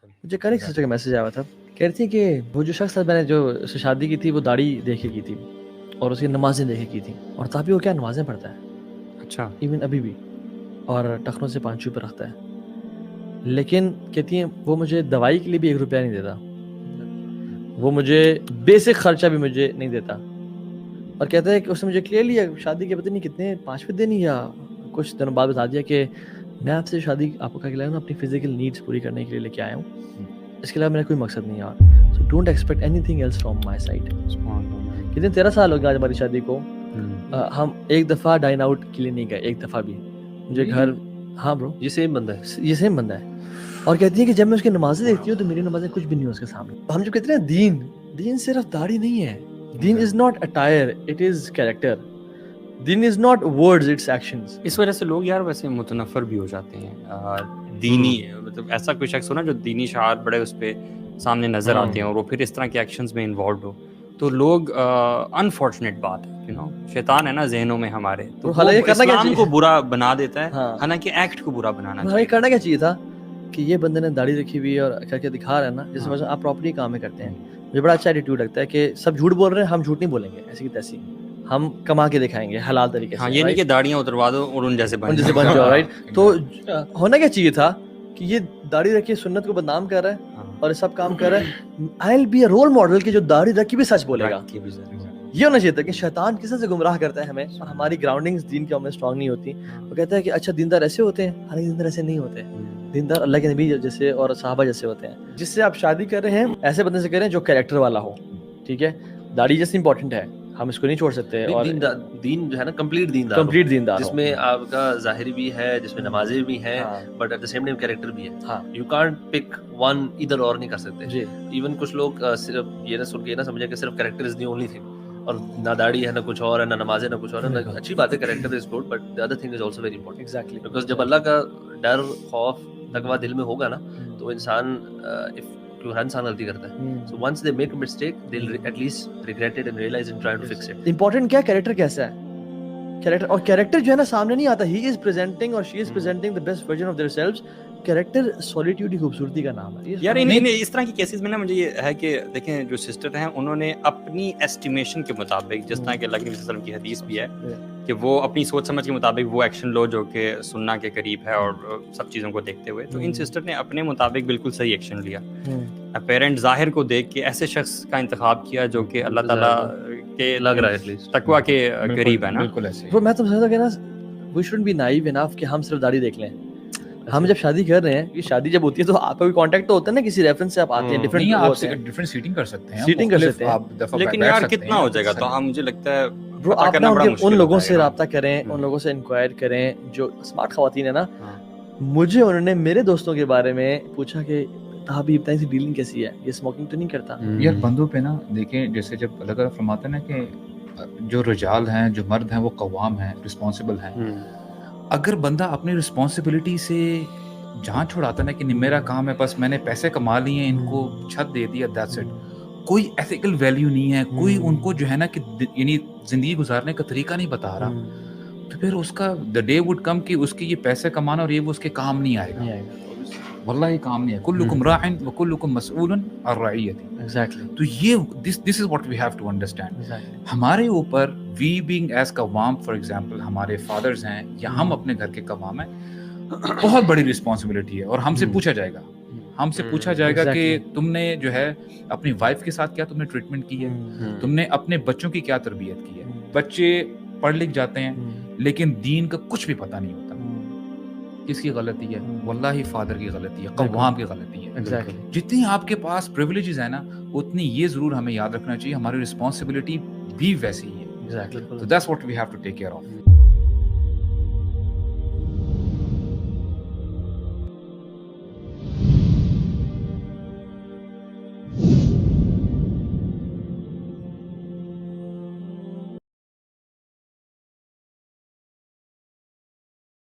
मुझे कल एक सिस्टर का मैसेज आया था, कह रही थी कि वो जो शख्स था मैंने जो उससे शादी की थी वो दाढ़ी देख के की थी और उसकी नमाजें देख के की थी, और तभी वो क्या नमाजें पढ़ता है, अच्छा इवन अभी भी, और टखनों से पांचू पर रखता है। लेकिन कहती हैं वो मुझे दवाई के लिए भी 1 रुपया नहीं देता, वो मुझे बेसिक खर्चा भी मुझे नहीं देता, और कहता है कि उसने मुझे क्लियरली शादी के पता नहीं कितने 5वें दिन या कुछ दिनों बाद बता दिया कि मैं आपसे शादी आपको क्या खिलाया अपनी फिजिकल नीड्स पूरी करने के लिए लेके आया हूँ, इसके अलावा मेरा कोई मकसद नहीं है, और so don't expect anything else from my side. कितने 13 साल हो गया आज हमारी शादी को, हम एक दफ़ा डाइन आउट के लिए नहीं गए, एक दफ़ा भी। मुझे घर, हाँ ब्रो, ये सेम बंदा है, ये सेम बंदा है। और कहती है कि जब मैं उसकी नमाजें देखती हूँ तो मेरी नमाजें कुछ भी नहीं है उसके सामने। हम जो कहते हैं दीन सिर्फ दाढ़ी नहीं है, दीन is not attire, it is character. दीन is not words, it's actions. इस वजह से लोग यार वैसे मुतनफ़र भी हो जाते हैं दीनी, मतलब ऐसा कोई शख्स हो ना जो दीनी शार बड़े उस पे सामने नज़र आते हैं और वो फिर इस तरह के एक्शंस में इन्वॉल्व हो, तो लोग अनफॉर्चुनेट बात है, यू नो, शैतान है ना जहनों में हमारे, तो वो इस्लाम को बुरा बना देता है, हालांकि एक्ट को बुरा बनाना चाहिए। करना क्या चाहिए था कि ये बंदे ने दाढ़ी रखी हुई है और करके दिखा रहा है ना, जैसे मतलब आप प्रॉपर्टी काम में करते हैं, मुझे बड़ा अच्छा एटीट्यूड लगता है कि सब झूठ बोल रहे हैं, हम झूठ नहीं बोलेंगे, ऐसी की तैसी हम कमा के दिखाएंगे हलाल तरीके से। हाँ, ये नहीं कि दाढ़ियां उतरवा दो और उन जैसे बन जाओ, राइट। तो होना क्या चाहिए था कि ये दाढ़ी रखी सुन्नत को बदनाम कर रहा है और सब काम कर रहा है, I will be a role model कि जो दाढ़ी रखी भी सच बोलेगा। ये होना चाहिए था कि शैतान किसी से गुमराह करता है हमें, हमारी ग्राउंडिंग्स दीन की हमें स्ट्रांग नहीं होती। वो कहता है कि अच्छा दीनदार ऐसे होते हैं, हालांकि दीनदार ऐसे नहीं होते, दीनदार अल्लाह के नबी जैसे और सहाबा जैसे होते हैं। जिससे आप शादी कर रहे हैं ऐसे बंदे से करें जो कैरेक्टर वाला हो, ठीक है। दाढ़ी जैसे इंपॉर्टेंट है, हम इसको नहीं छोड़ सकते। और दीन जो है ना कंप्लीट दीनदार जिसमें आपका ज़ाहिरी भी है, जिसमें नमाजें भी हैं, but at the same time character भी है। यू कांट पिक वन, इधर और नहीं कर सकते। इवन कुछ लोग सिर्फ ये ना सुन के ना समझे कि सिर्फ character is the only thing, और ना दाढ़ी है ना कुछ और है, ना नमाजें ना कुछ और है। अच्छी बात है, character is good, but the other thing is also very important. Exactly, because जब अल्लाह का डर, खौफ, तकवा दिल में होगा ना, तो इंसान हर इंसान गलती करता है। So once they make a mistake, they'll at least regret it and realize and try to fix it. Important क्या कैरेक्टर कैसा है, कैरेक्टर, और कैरेक्टर जो है ना सामने नहीं आता, he is presenting or she is presenting the best version of themselves। Character solitude की खूबसूरती का नाम है यार। नहीं इस तरह की केसेस में ना मुझे ये है कि देखें जो सिस्टर हैं उन्होंने अपनी एस्टिमेशन के मुताबिक, जिस तरह के अल्लाह के नबी सल्लल्लाहु अलैहि वसल्लम की हदीस भी है कि वो अपनी सोच समझ के मुताबिक वो एक्शन लो जो कि सुन्ना के करीब है, और सब चीज़ों को देखते हुए, तो इन सिस्टर ने अपने मुताबिक बिल्कुल सही एक्शन लिया। अपेरेंट ज़ाहिर को देख के ऐसे शख्स का इंतखाब किया जो कि अल्लाह ताला के लग रहा है एटलीस्ट तकवा के करीब है ना। बिल्कुल ऐसे। मैं तो समझता कि ना we shouldn't be naive enough कि हम सिर्फ दाढ़ी देख लें। हम जब शादी कर रहे हैं, कि शादी जब होती है तो आपका भी कांटेक्ट तो होता है ना, किसी रेफरेंस से आप आते हैं, डिफरेंट सीटिंग कर सकते हैं, सीटिंग कर सकते हैं, लेकिन यार कितना हो जाएगा, तो हम मुझे लगता है ब्रो आप ना उन लोगों से रब्ता करें, उन लोगों से इंक्वायर करें जो स्मार्ट खवातीन है ना। मुझे उन्होंने मेरे दोस्तों के बारे में पूछा कि भाभी इतना सी डीलिंग कैसी है, ये स्मोकिंग तो नहीं करता। यार बंदों पे ना देखें, जैसे जब अल्लाह ताला फरमाता है ना कि जो रिजाल हैं, जो मर्द हैं, वो कवाम हैं, रिस्पॉन्सिबल हैं। अगर बंदा अपनी रिस्पॉन्सिबिलिटी से जहाँ छुड़ाता ना कि मेरा काम है, बस मैंने पैसे कमा लिए, इनको छत दे दिया, दैट्स इट, कोई एथिकल वैल्यू नहीं है, कोई उनको जो है ना कि यानी जिंदगी गुजारने का तरीका नहीं बता रहा, तो फिर उसका द डे वुड कम कि उसकी ये पैसे कमाना और ये वो उसके काम नहीं आएगा। वल्लाही काम नहीं है। कुल्लुकुम राइन व कुल्लुकुम मसऊलन अन रइयती। एग्जैक्टली। तो ये this is what we have to understand. हमारे ऊपर वी बीइंग एज कवाम, फॉर एग्जांपल हमारे फादर्स हैं या हम अपने घर के कवाम हैं, बहुत बड़ी रिस्पॉन्सिबिलिटी है, और हमसे पूछा जाएगा, कि तुमने जो है अपनी वाइफ के साथ क्या तुमने ट्रीटमेंट की है, तुमने अपने बच्चों की क्या तरबियत की है। बच्चे पढ़ लिख जाते हैं लेकिन दीन का कुछ भी पता नहीं होता। किसकी गलती है? वल्लाही फादर की गलती है, कवाम की गलती है। एग्जैक्टली। जितनी आपके पास प्रिविलेजेस है ना, उतनी ये जरूर हमें याद रखना चाहिए हमारी रिस्पॉन्सिबिलिटी भी वैसी ही है। Exactly. So that's what we have to take care of.